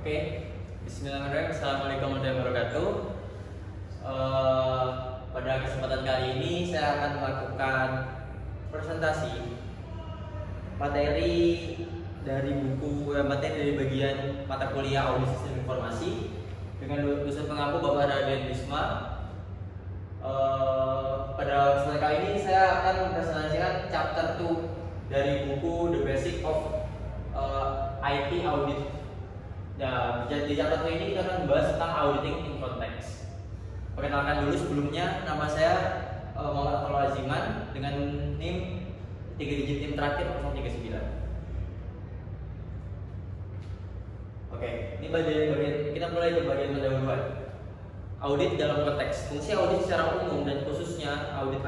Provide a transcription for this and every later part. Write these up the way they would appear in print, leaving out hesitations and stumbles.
Oke, Bismillahirrahmanirrahim. Assalamualaikum warahmatullahi wabarakatuh. Pada kesempatan kali ini saya akan melakukan presentasi materi dari bagian mata kuliah Audit Sistem Informasi dengan dosen pengampu Bapak Raden Bisma. Pada kesempatan kali ini saya akan mempresentasikan chapter 2 dari buku The Basic of IT Audit. Nah, di chapter ini kita akan membahas tentang auditing in context. Perkenalkan dulu sebelumnya, nama saya Muhammad Fathul Aziman dengan NIM 3 digit NIM terakhir 039. Oke, ini bagian kita mulai ke bagian pendahuluan. Audit dalam konteks. Fungsi audit secara umum dan khususnya audit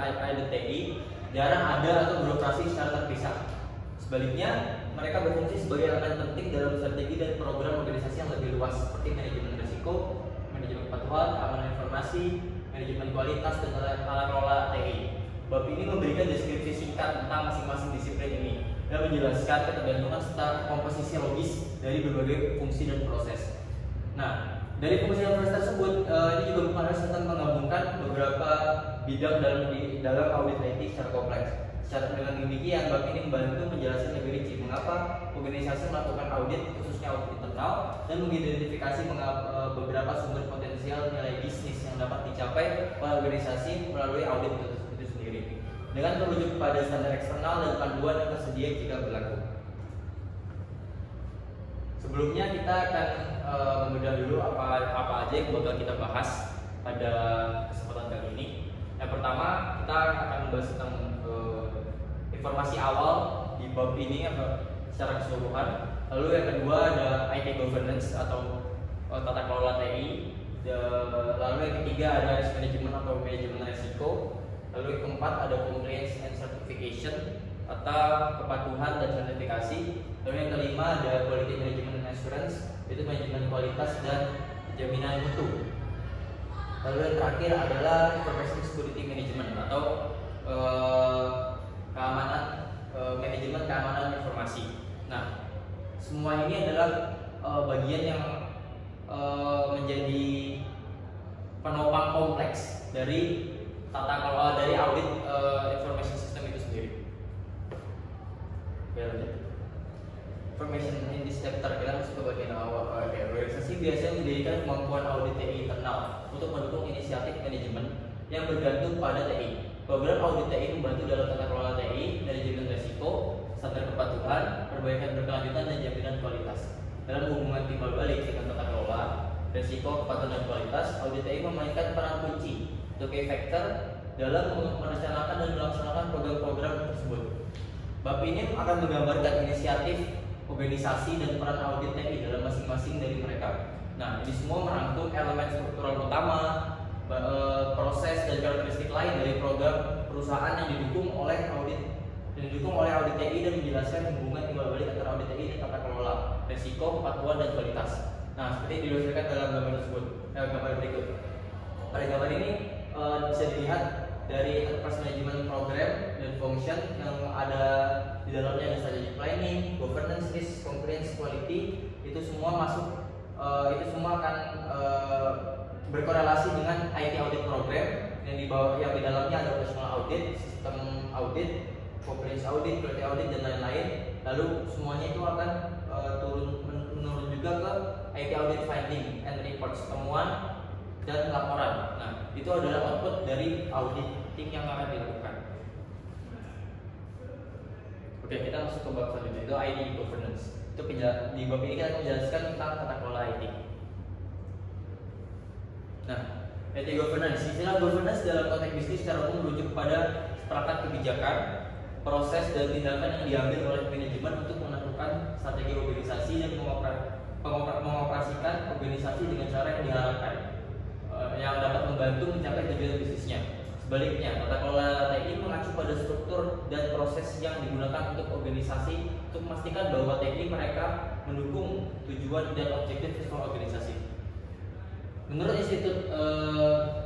TI jarang ada atau beroperasi secara terpisah. Sebaliknya, mereka berfungsi sebagai elemen penting dalam strategi dan program organisasi yang lebih luas seperti manajemen risiko, manajemen kepatuhan, keamanan informasi, manajemen kualitas, dan tata kelola TI. Bab ini memberikan deskripsi singkat tentang masing-masing disiplin ini dan menjelaskan ketergantungan serta komposisi logis dari berbagai fungsi dan proses. Nah, dari fungsi dan proses tersebut, ini juga memperhatikan tentang menggabungkan beberapa bidang dalam audit IT secara kompleks. Dengan demikian, bab ini membantu menjelaskan lebih rinci mengapa organisasi melakukan audit, khususnya audit internal, dan mengidentifikasi beberapa sumber potensial nilai bisnis yang dapat dicapai oleh organisasi melalui audit itu sendiri, dengan merujuk pada standar eksternal dan panduan yang tersedia jika berlaku. Sebelumnya kita akan membedah dulu apa aja yang bakal kita bahas pada kesempatan kali ini. Yang pertama, kita akan membahas tentang informasi awal di bab ini secara keseluruhan. Lalu yang kedua ada IT governance atau tata kelola TI. Lalu yang ketiga ada risk management atau manajemen risiko. Lalu yang keempat ada compliance and certification atau kepatuhan dan sertifikasi. Lalu yang kelima ada quality management and assurance, itu manajemen kualitas dan jaminan mutu. Lalu yang terakhir adalah information security management atau manajemen keamanan informasi. Nah, semua ini adalah bagian yang menjadi penopang kompleks dari tata kelola dari audit information system itu sendiri. Information in this chapter, kita masuk ke bagian awal. Organisasi biasanya mendirikan kemampuan audit TI internal untuk mendukung inisiatif manajemen yang bergantung pada TI. Program audit TI membantu dalam tata kelola TI, manajemen risiko, standar kepatuhan, perbaikan berkelanjutan, dan jaminan kualitas. Dalam hubungan timbal balik dengan tata kelola, risiko, kepatuhan, dan kualitas, audit TI memainkan peran kunci sebagai factor dalam merencanakan dan melaksanakan program-program tersebut. Bab ini akan menggambarkan inisiatif, organisasi, dan peran audit TI dalam masing-masing dari mereka. Nah, ini semua merangkum elemen struktural utama, proses dan karakteristik lain dari program perusahaan yang didukung oleh audit TI dan menjelaskan hubungan timbal balik antara audit TI dan tata kelola, risiko, kepatuhan, dan kualitas. Nah, seperti diilustrasikan dalam gambar tersebut, gambar berikut. Pada gambar ini bisa dilihat dari enterprise management program dan function yang ada di dalamnya, ada strategic planning, governance, risk, compliance, quality. Itu semua masuk, itu semua akan berkorelasi dengan IT audit program yang di dalamnya ada operational audit, sistem audit, compliance audit, quality audit, dan lain-lain. Lalu semuanya itu akan menurun juga ke IT audit finding and reports, temuan dan laporan. Nah, itu adalah output dari auditing yang akan dilakukan. Oke, kita masuk ke bab selanjutnya, itu IT governance. Itu di bab ini kita akan menjelaskan tentang tata kelola IT. Nah, IT governance. Istilah governance dalam konteks bisnis secara umum merujuk pada perangkat kebijakan, proses, dan tindakan yang diambil oleh manajemen untuk menentukan strategi organisasi dan mengoperasikan organisasi dengan cara yang diharapkan, yang dapat membantu mencapai tujuan bisnisnya. Sebaliknya, tata kelola TI mengacu pada struktur dan proses yang digunakan untuk organisasi untuk memastikan bahwa TI mereka mendukung tujuan dan objektif sebuah organisasi. Menurut Institut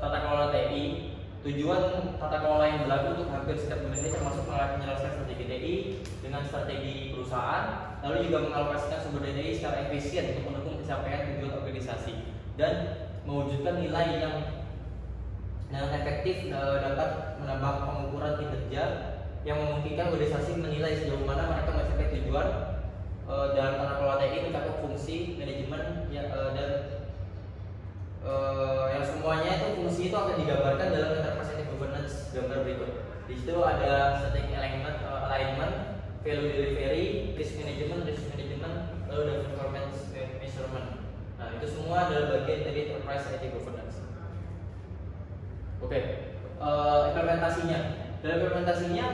Tata Kelola TI, Tujuan tata kelola yang berlaku untuk hampir setiap domain termasuk menyelesaikan strategi TI dengan strategi perusahaan, lalu juga mengalokasikan sumber daya TI secara efisien untuk mendukung pencapaian tujuan organisasi dan mewujudkan nilai yang efektif dapat menambah pengukuran kinerja yang memungkinkan organisasi menilai sejauh mana mereka mencapai tujuan. Dalam tata kelola TI mencakup fungsi manajemen dan yang semuanya itu fungsi itu akan digambarkan dalam enterprise governance gambar berikut. Di situ ada static alignment, value delivery, risk management, lalu ada performance measurement. Nah, itu semua adalah bagian dari enterprise IT governance. Oke, implementasinya. Dalam implementasinya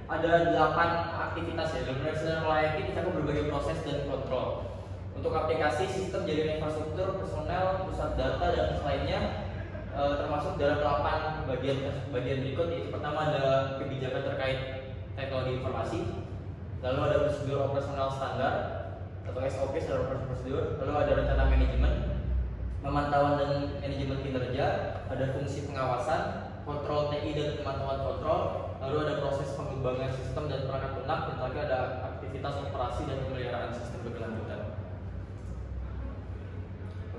ada 8 aktivitas ya. Dalam pengelola IT mencakup berbagai proses dan kontrol. Untuk aplikasi, sistem, jaringan infrastruktur, personel, pusat data dan lainnya termasuk dalam 8 bagian berikut. Yaitu pertama ada kebijakan terkait teknologi informasi, lalu ada prosedur operasional standar atau SOP secara prosedur, lalu ada rencana manajemen, pemantauan dan manajemen kinerja, ada fungsi pengawasan, kontrol TI dan pemantauan kontrol, lalu ada proses pengembangan sistem dan perangkat lunak, dan lagi ada aktivitas operasi dan pemeliharaan sistem berkelanjutan.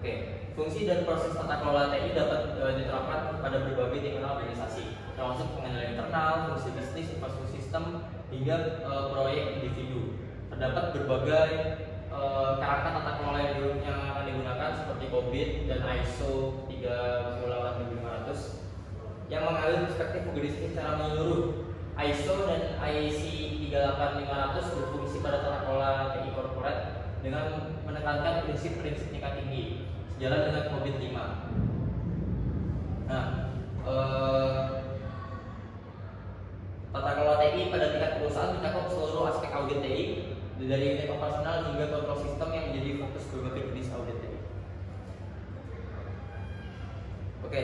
Oke, fungsi dan proses tata kelola TI dapat diterapkan pada berbagai tingkatan organisasi, termasuk pengendalian internal, fungsi bisnis, infrastruktur sistem, hingga proyek individu. Terdapat berbagai kerangka tata kelola yang akan digunakan seperti COVID dan ISO 38500 yang mengambil perspektif organisasi secara menyeluruh. ISO dan IEC 38500 berfungsi pada tata kelola TI corporate dengan menekankan prinsip-prinsip tingkat tinggi sejalan dengan COVID 5. Nah, tata kelola TI pada tingkat perusahaan mencakup seluruh aspek audit TI dari unit operasional hingga kontrol sistem yang menjadi fokus berbagai jenis audit TI. Oke,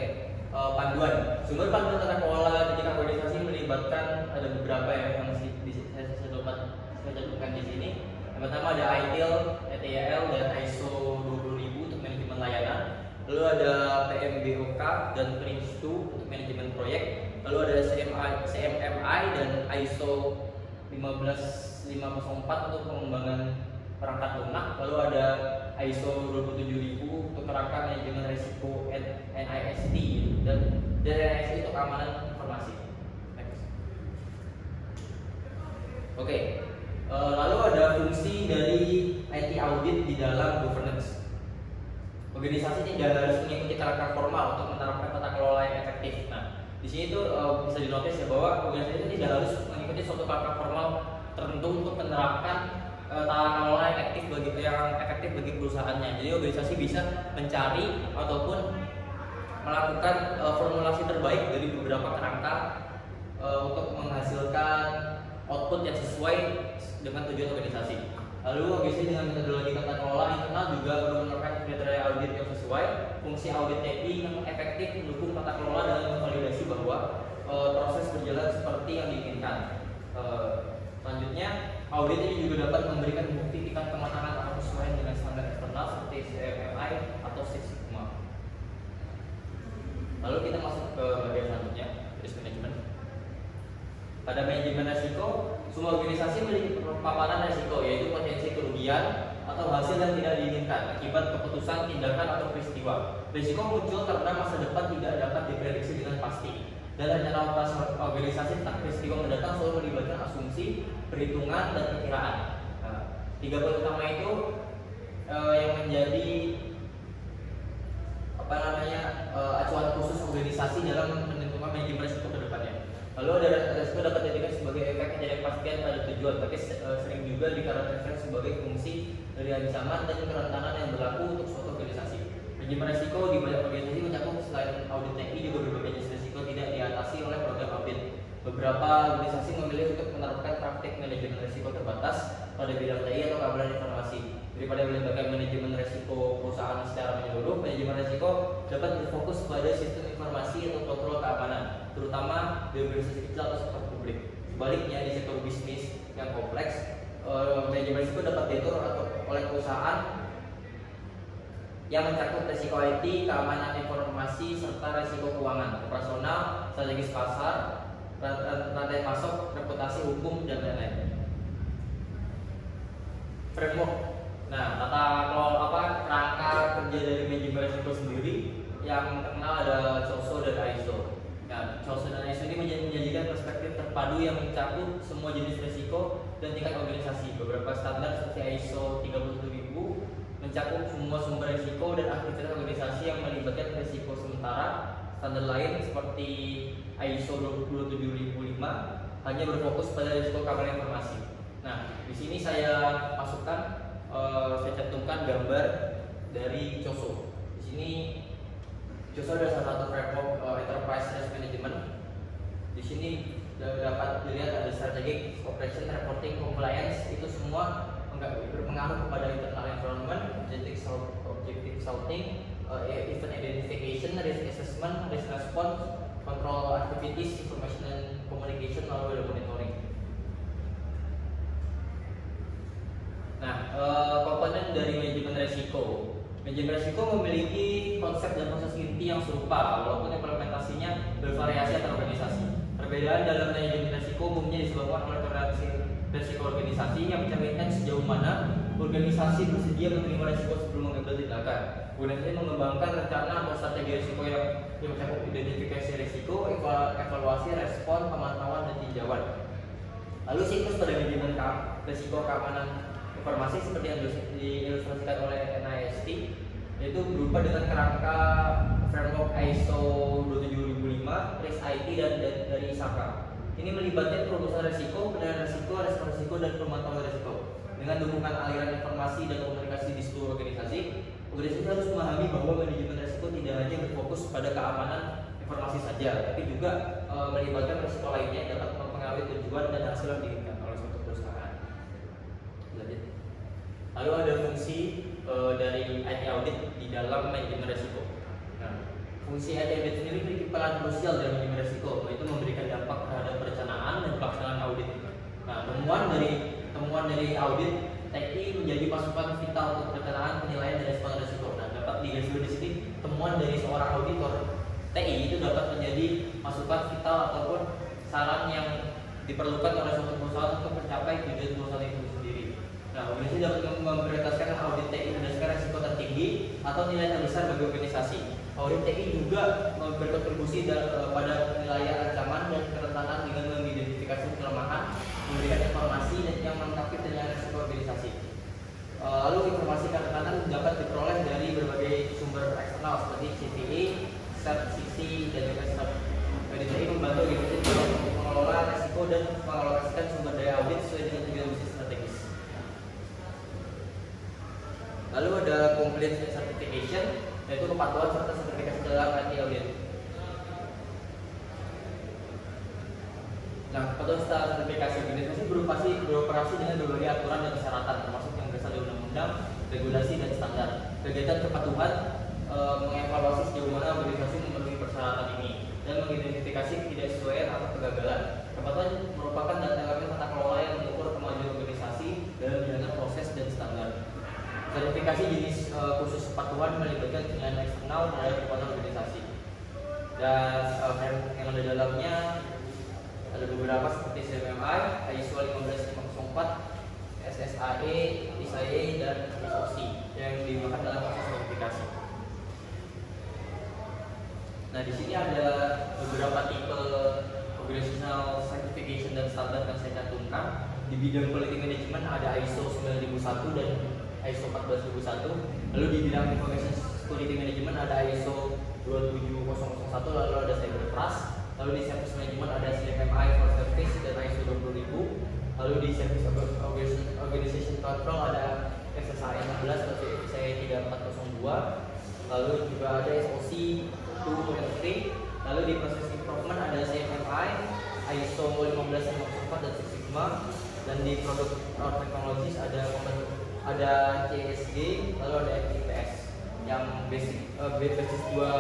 panduan. Sumber panduan tata kelola di tingkat organisasi melibatkan ada beberapa yang saya cantumkan di sini. Yang pertama ada ITIL, ETIL dan ISO 20000 untuk manajemen layanan. Lalu ada PMBOK dan PRINCE2 untuk manajemen proyek. Lalu ada CMMI dan ISO 15504 untuk pengembangan perangkat lunak. Lalu ada ISO 27000 untuk kerangka manajemen risiko NIST dan NIST untuk keamanan informasi. Next. Oke. Lalu ada fungsi dari IT audit di dalam governance. Organisasi tidak harus mengikuti karakter formal untuk menerapkan tata kelola yang efektif. Nah, di sini tuh bisa dinotis ya bahwa organisasi itu tidak harus mengikuti suatu karakter formal tertentu untuk menerapkan tata kelola yang efektif bagi perusahaannya. Jadi organisasi bisa mencari ataupun melakukan formulasi terbaik dari beberapa kerangka untuk menghasilkan output yang sesuai dengan tujuan organisasi. Lalu organisasi dengan metodologi tata kelola internal juga perlu menerapkan kriteria audit yang sesuai. Fungsi audit TI yang efektif mendukung tata kelola dalam memvalidasi bahwa proses berjalan seperti yang diinginkan. Selanjutnya, audit ini juga dapat memberikan bukti tingkat kematangan atau kesesuaian dengan standar eksternal seperti CMMI atau Six Sigma. Lalu kita masuk ke bagian selanjutnya, risk management. Pada manajemen risiko, semua organisasi memiliki paparan risiko, yaitu potensi kerugian atau hasil yang tidak diinginkan akibat keputusan, tindakan, atau peristiwa. Risiko muncul karena masa depan tidak dapat diprediksi dengan pasti, dan rencana operasi organisasi tentang peristiwa mendatang selalu melibatkan asumsi, perhitungan, dan perkiraan. Nah, 3 poin utama itu yang menjadi acuan khusus organisasi dalam menentukan manajemen risiko ke depannya. Lalu ada risiko dapat dijadikan sebagai efek ketidakpastian pada tujuan, tapi sering juga dikarakterisasi sebagai fungsi dari ancaman dan kerentanan yang berlaku untuk suatu organisasi. Manajemen risiko di banyak organisasi mencakup selain audit TI juga berbagai jenis risiko tidak diatasi oleh program audit. Beberapa organisasi memilih untuk menerapkan praktik manajemen risiko terbatas pada bidang TI atau keamanan informasi. Daripada melibatkan manajemen risiko perusahaan secara menyeluruh, manajemen risiko dapat berfokus pada sistem informasi atau kontrol keamanan, terutama di organisasi kecil atau sektor publik. Sebaliknya, di sektor bisnis yang kompleks, manajemen risiko dapat diatur oleh perusahaan yang mencakup risiko IT, keamanan informasi, serta risiko keuangan, operasional, strategis pasar, rantai pasok, reputasi hukum, dan lain-lain. Framework. Nah, tata kelola kerangka kerja dari manajemen risiko sendiri yang terkenal ada COSO dan ISO. Nah, COSO dan ISO ini menjanjikan perspektif terpadu yang mencakup semua jenis risiko dan tingkat organisasi. Beberapa standar seperti ISO 31000 mencakup semua sumber risiko dan aktivitas organisasi yang melibatkan risiko sementara. Standar lain seperti ISO 27005 hanya berfokus pada risiko keamanan informasi. Nah, di sini saya masukkan, saya cantumkan gambar dari COSO. Di sini COSO adalah salah satu framework enterprise risk management. Di sini dapat dilihat ada strategic, operation, reporting, compliance, itu semua berpengaruh kepada internal environment, objective sorting, event identification, risk assessment, risk response, control activities, information and communication, lalu ada monitoring. Nah, komponen dari manajemen risiko. Manajemen risiko memiliki konsep dan proses inti yang serupa, walaupun implementasinya bervariasi antar organisasi. Perbedaan dalam manajemen risiko umumnya disebabkan oleh variasi risiko organisasi yang mencerminkan sejauh mana organisasi bersedia menerima risiko sebelum mengambil tindakan. Organisasi mengembangkan rencana atau strategi risiko yang mencakup identifikasi risiko, evaluasi, respon, pemantauan, dan tinjauan. Lalu siklus pada manajemen risiko keamanan informasi seperti yang diilustrasikan oleh NIST, yaitu berupa dengan kerangka framework ISO 27005, risk IT, dan dari ISAKA. Ini melibatkan perumusan risiko, penilaian risiko, respon risiko, dan pemantauan risiko. Dengan dukungan aliran informasi dan komunikasi di seluruh organisasi, organisasi harus memahami bahwa manajemen risiko tidak hanya berfokus pada keamanan informasi saja, tapi juga melibatkan risiko lainnya yang dapat mempengaruhi tujuan dan hasil yang diinginkan oleh suatu perusahaan. Lalu ada fungsi dari IT audit di dalam manajemen risiko. Nah, fungsi IT audit sendiri memiliki peran krusial dalam manajemen risiko, yaitu memberikan dampak terhadap perencanaan dan pelaksanaan audit. Nah, temuan dari audit TI menjadi masukan vital untuk perencanaan, penilaian, dan respon risiko. Nah, dapat digarisbawahi di sini, temuan dari seorang auditor TI itu dapat menjadi masukan vital ataupun saran yang diperlukan oleh suatu perusahaan untuk mencapai tujuan perusahaan itu sendiri. Nah, organisasi dapat memprioritaskan audit TI berdasarkan risiko tertinggi atau nilai terbesar bagi organisasi. Audit TI juga berkontribusi pada penilaian ancaman dan kerentanan dengan mengidentifikasi kelemahan, memberikan informasi dan yang melengkapi penilaian risiko organisasi. Lalu informasi kerentanan dapat diperoleh dari berbagai sumber eksternal seperti CVE, CERT, dan juga SERT. Audit TI membantu organisasi untuk mengelola risiko dan mengalokasikan sumber daya audit sesuai dengan tujuan bisnis strategis. Lalu ada complete certification, yaitu kepatuhan serta sertifikasi dalam IT audit. Nah, kepatuhan serta sertifikasi organisasi beroperasi dengan berbagai aturan dan persyaratan, termasuk yang berasal dari undang-undang, regulasi, dan standar. Kegiatan kepatuhan mengevaluasi sejauh mana organisasi memenuhi persyaratan ini dan mengidentifikasi ketidaksesuaian atau kegagalan. Kepatuhan merupakan data tata kelola yang mengukur kemajuan organisasi dalam menjalankan proses dan standar. Sertifikasi jenis khusus kepatuhan melibatkan penilaian eksternal terhadap kepatuhan organisasi. Dan yang ada dalamnya ada beberapa seperti CMMI, ISO 15504, SSAE, ISAE, dan SOC yang digunakan dalam proses sertifikasi. Nah, di sini ada beberapa tipe organizational certification dan standar yang saya cantumkan. Di bidang quality management ada ISO 9001 dan ISO 14001. Lalu di bidang information security management ada ISO 27001, lalu ada cyber trust. Lalu di service management ada CMMI for service dan ISO 20000. Lalu di service organization control ada SSAE 16 atau CE 3402. Lalu juga ada SOC 2.3. Lalu di proses improvement ada CMMI, ISO 15504 dan Six Sigma. Dan di product technologies ada CSG, lalu ada FIPS. Yang basis dua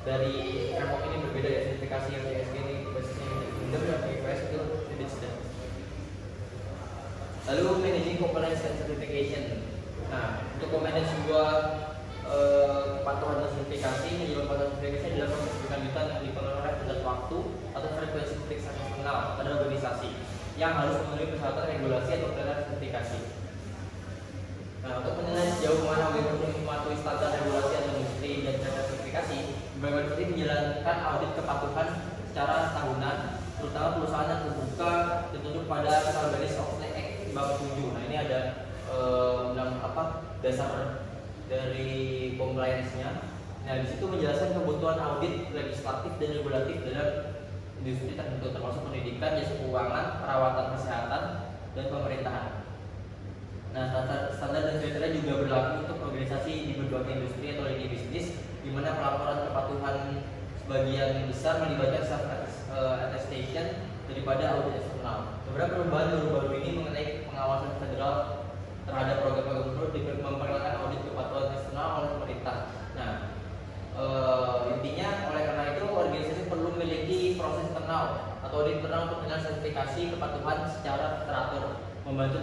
dari framework ini berbeda ya. Sertifikasi yang CSG ini basisnya Windows dan FIPS itu tidak sedang. Lalu managing compliance and certification. Nah, untuk memanage sebuah kepatuhan dan sertifikasi. Manajemen kepatuhan dan sertifikasi adalah proses berkelanjutan yang dipengaruhi oleh tenggat waktu atau frekuensi pemeriksaan eksternal pada organisasi yang harus memenuhi persyaratan regulasi atau standar sertifikasi. Nah, untuk menilai sejauh mana organisasi mematuhi standar regulasi atau industri dan standar sertifikasi, berbagai organisasi menjalankan audit kepatuhan secara tahunan, terutama perusahaan yang terbuka dan tunduk pada Sarbanes-Oxley Act bab 7. Nah, ini ada dasar dari compliance-nya. Nah, di situ menjelaskan kebutuhan audit legislatif dan regulatif dalam industri tertentu, termasuk pendidikan, jasa keuangan, perawatan kesehatan, dan pemerintahan. Nah, standar dan kriteria juga berlaku untuk organisasi di berbagai industri atau lini bisnis, di mana pelaporan kepatuhan sebagian besar melibatkan self attestation daripada audit eksternal. Beberapa perubahan baru-baru ini mengenai pengawasan federal terhadap program-program tersebut memperkenalkan audit kepatuhan eksternal oleh pemerintah. Nah, intinya oleh karena itu organisasi perlu memiliki proses internal atau audit internal untuk menilai sertifikasi kepatuhan secara teratur, membantu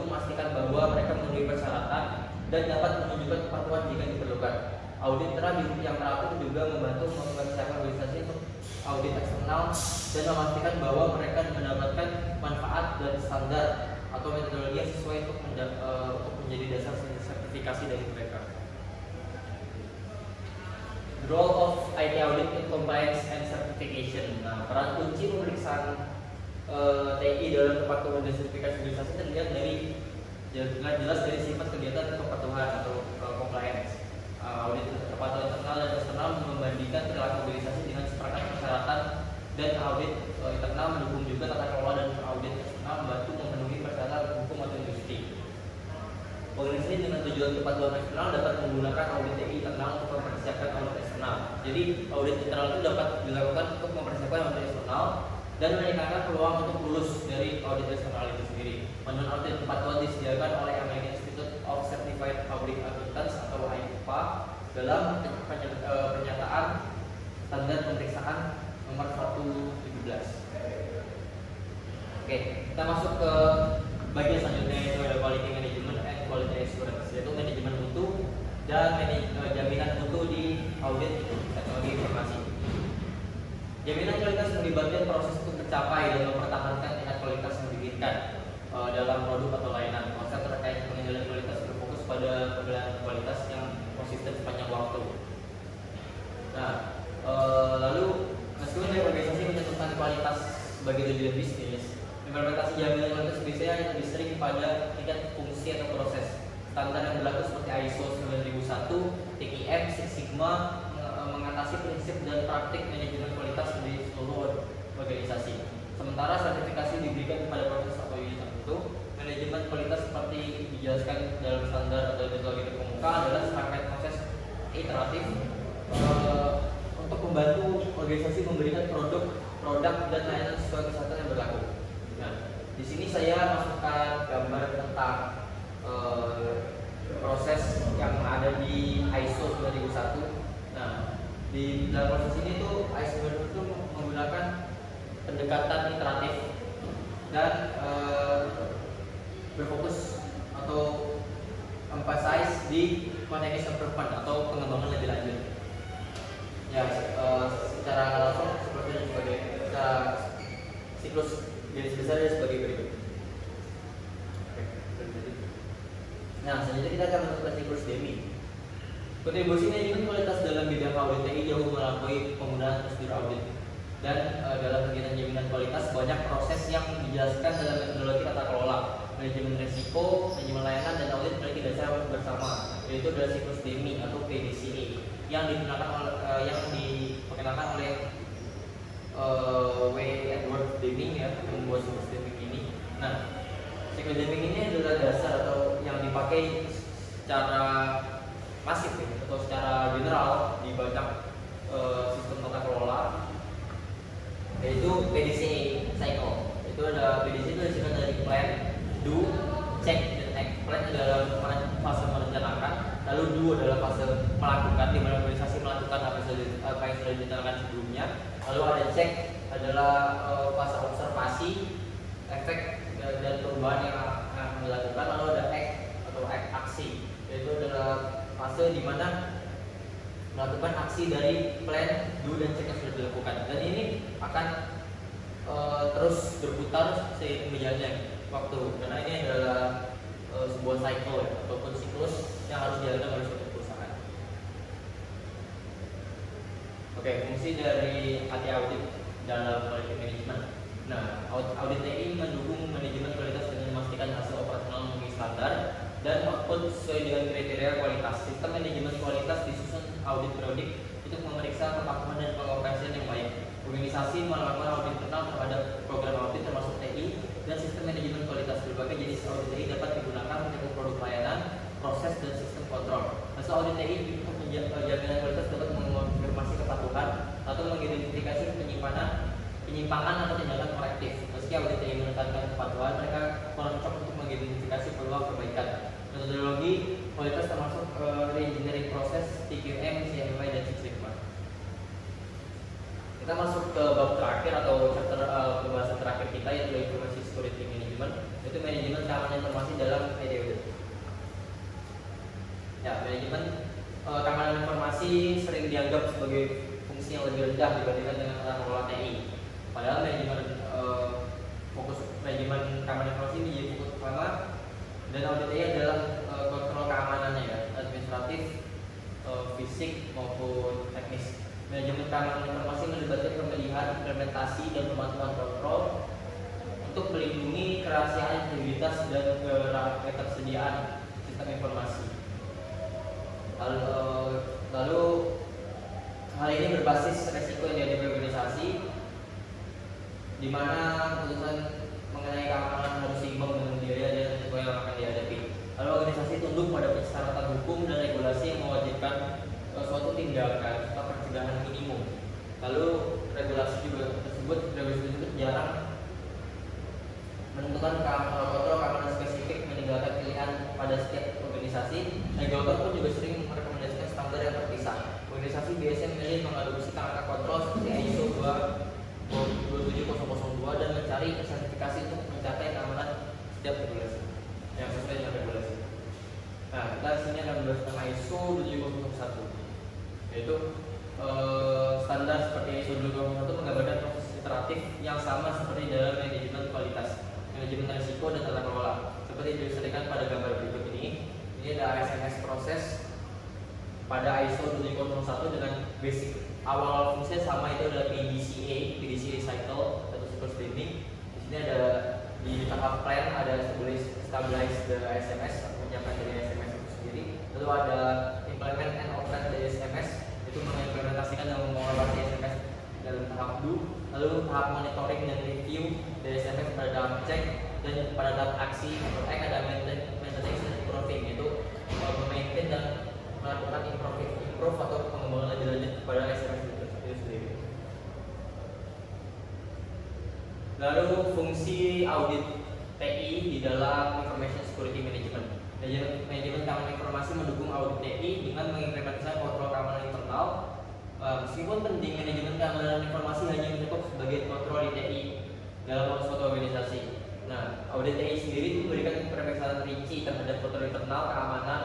memastikan bahwa mereka memenuhi persyaratan dan dapat menunjukkan kepatuhan jika diperlukan. Audit internal yang teratur juga membantu mempersiapkan organisasi untuk audit eksternal dan memastikan bahwa mereka mendapatkan manfaat dan standar atau metodologi yang sesuai untuk menjadi dasar sertifikasi dari mereka. The role of IT audit in compliance and certification. Nah, peran kunci pemeriksaan TI dalam kepatuhan dan sertifikasi organisasi terlihat dari jelas dari sifat kegiatan kepatuhan atau compliance. Audit kepatuhan internal dan eksternal membandingkan perilaku organisasi dengan seperangkat persyaratan, dan audit internal mendukung juga tata kelola, dan audit eksternal membantu memenuhi persyaratan hukum atau industri. Organisasi dengan tujuan kepatuhan eksternal dapat menggunakan audit TI internal untuk mempersiapkan audit eksternal. Jadi audit internal itu dapat dilakukan untuk mempersiapkan audit eksternal dan meningkatkan peluang untuk lulus dari audit eksternal itu sendiri. Manual audit kepatuhan disediakan oleh American Institute of Certified Public Accountants atau AIPA dalam pernyataan standar pemeriksaan nomor 117. Oke, kita masuk ke bagian selanjutnya, yaitu ada quality management and quality assurance, yaitu manajemen mutu dan jaminan mutu di audit teknologi informasi. Jaminan kualitas melibatkan proses untuk mencapai dan mempertahankan tingkat kualitas yang diinginkan dalam produk atau layanan. Konsep terkait pengendalian kualitas berfokus pada pengendalian kualitas yang konsisten sepanjang waktu. Nah, lalu meskipun organisasi menentukan kualitas sebagai tujuan bisnis, implementasi jaminan kualitas biasanya lebih sering pada tingkat fungsi atau proses. Standar yang berlaku seperti ISO 9001, TQM, Six Sigma mengatasi prinsip dan praktik manajemen kualitas di seluruh organisasi. Sementara sertifikasi diberikan kepada proses atau unit tertentu. Manajemen kualitas seperti dijelaskan dalam standar atau metodologi terkemuka adalah serangkaian proses iteratif untuk membantu organisasi memberikan produk dan layanan sesuai kesehatan yang berlaku. Nah, di sini saya masukkan gambar tentang proses yang ada di ISO 9001. Nah, di dalam proses ini tuh ISO 9001 itu menggunakan pendekatan iteratif dan berfokus atau emphasize di continuous improvement atau pengembangan lebih lanjut. Ya, secara langsung seperti ini sebagai siklus garis besarnya sebagai berikut. Nah, selanjutnya kita akan menentukan siklus DEMI. Kontribusi manajemen kualitas dalam bidang audit TI jauh melampaui penggunaan prosedur audit. Dan dalam kegiatan jaminan kualitas banyak proses yang dijelaskan dalam metodologi tata kelola, manajemen risiko, manajemen layanan, dan audit memiliki dasar bersama, yaitu adalah siklus DEMI atau PDCA yang diperkenalkan oleh W. Edward Deming ya, yang membuat siklus Deming ini. Nah, siklus Deming ini adalah dasar atau yang dipakai secara masif ya, atau secara general di banyak sistem tata kelola, yaitu PDCA cycle. Itu ada PDCA itu disingkat dari plan, do, check, dan act. Plan adalah fase merencanakan, lalu do adalah fase melakukan, di mana organisasi melakukan apa yang sudah direncanakan sebelumnya. Lalu ada check adalah fase observasi, efek dan perubahan yang dilakukan. Lalu ada act atau aksi, yaitu adalah fase fase di mana melakukan aksi dari plan, do, dan check yang sudah dilakukan. Dan ini akan terus berputar seiring berjalannya waktu, karena ini adalah sebuah cycle ataupun siklus yang harus dijalankan oleh suatu perusahaan. Oke, fungsi dari AT audit dalam quality management. Nah, audit TI mendukung manajemen kualitas dengan memastikan hasil operasional memenuhi standar dan output sesuai dengan kriteria kualitas. Sistem manajemen kualitas disusun audit periodik untuk memeriksa kepatuhan dan pengoperasian yang baik. Organisasi melakukan audit internal terhadap program audit termasuk TI dan sistem manajemen kualitas. Berbagai jenis audit TI dapat digunakan untuk produk layanan, proses, dan sistem kontrol. Hasil audit TI untuk jaminan kualitas dapat mengonfirmasi kepatuhan atau mengidentifikasi penyimpangan atau tindakan korektif. Meski audit TI menekankan kepatuhan, mereka cocok untuk mengidentifikasi peluang perbaikan. Metodologi kualitas termasuk re-engineering proses, TQM, CMMI, dan Six Sigma. Kita masuk ke bab terakhir atau chapter pembahasan terakhir kita, yaitu informasi security management, yaitu manajemen keamanan informasi dalam IT audit. Ya, manajemen keamanan informasi sering dianggap sebagai fungsi yang lebih rendah dibandingkan dengan tata kelola TI. Padahal fokus manajemen keamanan informasi menjadi fokus utama, dan audit TI adalah kontrol keamanannya, ya, administratif, fisik maupun teknis. Manajemen keamanan informasi melibatkan pemilihan, implementasi, dan pemantauan kontrol untuk melindungi kerahasiaan, integritas, dan ketersediaan sistem informasi. Lalu hal ini berbasis resiko yang dihadapi organisasi, di mana keputusan mengenai keamanan harus seimbang dengan biaya dan risiko yang akan dihadapi. Lalu organisasi tunduk pada persyaratan hukum dan regulasi yang mewajibkan suatu tindakan atau pencegahan minimum. Lalu regulasi tersebut jarang menentukan kontrol keamanan spesifik, meninggalkan pilihan pada setiap organisasi. Regulator pun juga sering merekomendasikan standar yang terpisah. Organisasi biasanya memilih mengadopsi angka kontrol seperti ISO 27002 dan mencari sertifikasi untuk mencapai keamanan setiap regulasi yang sesuai dengan regulasi. Nah, kita sini akan membahas tentang ISO 27001, yaitu standar seperti ISO 27001 menggambarkan proses iteratif yang sama seperti dalam manajemen kualitas, manajemen risiko, dan tata kelola. Seperti diillustrasikan pada gambar berikut ini. Ini ada SMS proses pada ISO 27001 dengan basic awal fungsinya sama, itu adalah PDCA cycle atau cycle streaming. Di sini ada di tahap plan ada stabilize the SMS atau menyiapkan dari SMS itu sendiri. Lalu ada implement and operate dari SMS, itu mengimplementasikan dan mengoperasi SMS dalam tahap do. Lalu tahap monitoring dan review dari SMS pada tahap check, dan pada tahap aksi atau act ada maintenance and improving, yaitu memaintain dan melakukan improve atau pengembangan lebih lanjut pada SMS itu sendiri. Lalu fungsi audit TI di dalam information security management. Manajemen keamanan informasi mendukung audit TI dengan mengimplementasikan kontrol keamanan internal. Meskipun penting, manajemen keamanan informasi hanya mencakup sebagai kontrol di TI dalam suatu organisasi. Nah, audit TI sendiri memberikan pemeriksaan rinci terhadap kontrol internal keamanan,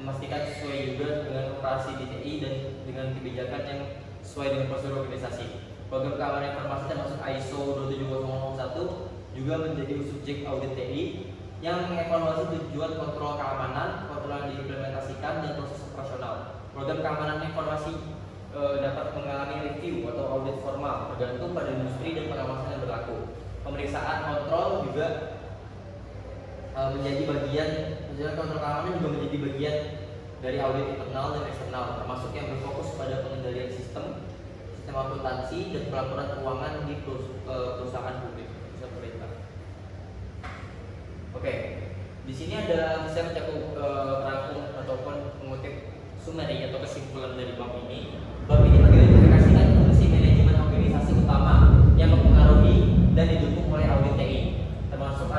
memastikan sesuai juga dengan operasi di TI dan dengan kebijakan yang sesuai dengan prosedur organisasi. Program keamanan informasi termasuk ISO 27001 juga menjadi subjek audit TI yang mengevaluasi tujuan kontrol keamanan, kontrol yang diimplementasikan, dan proses operasional. Program keamanan informasi dapat mengalami review atau audit formal tergantung pada industri dan pengawasan yang berlaku. Pemeriksaan kontrol juga menjadi bagian, kontrol keamanan juga menjadi bagian dari audit internal dan eksternal, termasuk yang berfokus pada pengendalian sistem akuntansi, dan pelaporan keuangan di perusahaan publik, perusahaan pemerintah. Oke, di sini ada saya mencakup rangkum ataupun mengutip summary atau kesimpulan dari bab ini. Bab ini mengidentifikasikan fungsi manajemen organisasi utama yang mempengaruhi dan didukung oleh audit TI, termasuk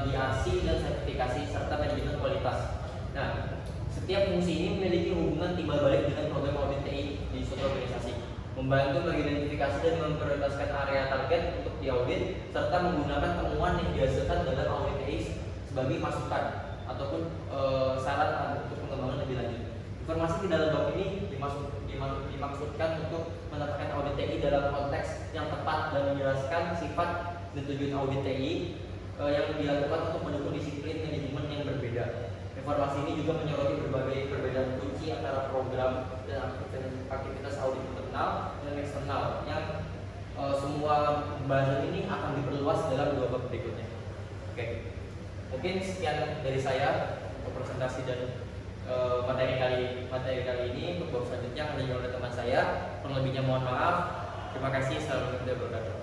DRC dan sertifikasi serta manajemen kualitas. Nah, setiap fungsi ini memiliki hubungan timbal balik dengan program audit TI di suatu organisasi, membantu mengidentifikasi dan memprioritaskan area target untuk diaudit, serta menggunakan temuan yang dihasilkan dalam audit TI sebagai masukan ataupun saran untuk pengembangan lebih lanjut. di dalam bab ini dimaksudkan untuk menetapkan audit TI dalam konteks yang tepat dan menjelaskan sifat dan tujuan audit TI yang dilakukan untuk mendukung disiplin manajemen yang berbeda. Informasi ini juga menyoroti berbagai perbedaan kunci antara program dan aktivitas audit internal dan eksternal yang semua bahasan ini akan diperluas dalam 2 bab berikutnya. Oke. Mungkin sekian dari saya untuk presentasi dan materi kali ini. Untuk bab selanjutnya akan dijalankan oleh teman saya. Kurang lebihnya mohon maaf. Terima kasih. Assalamualaikum warahmatullahi wabarakatuh.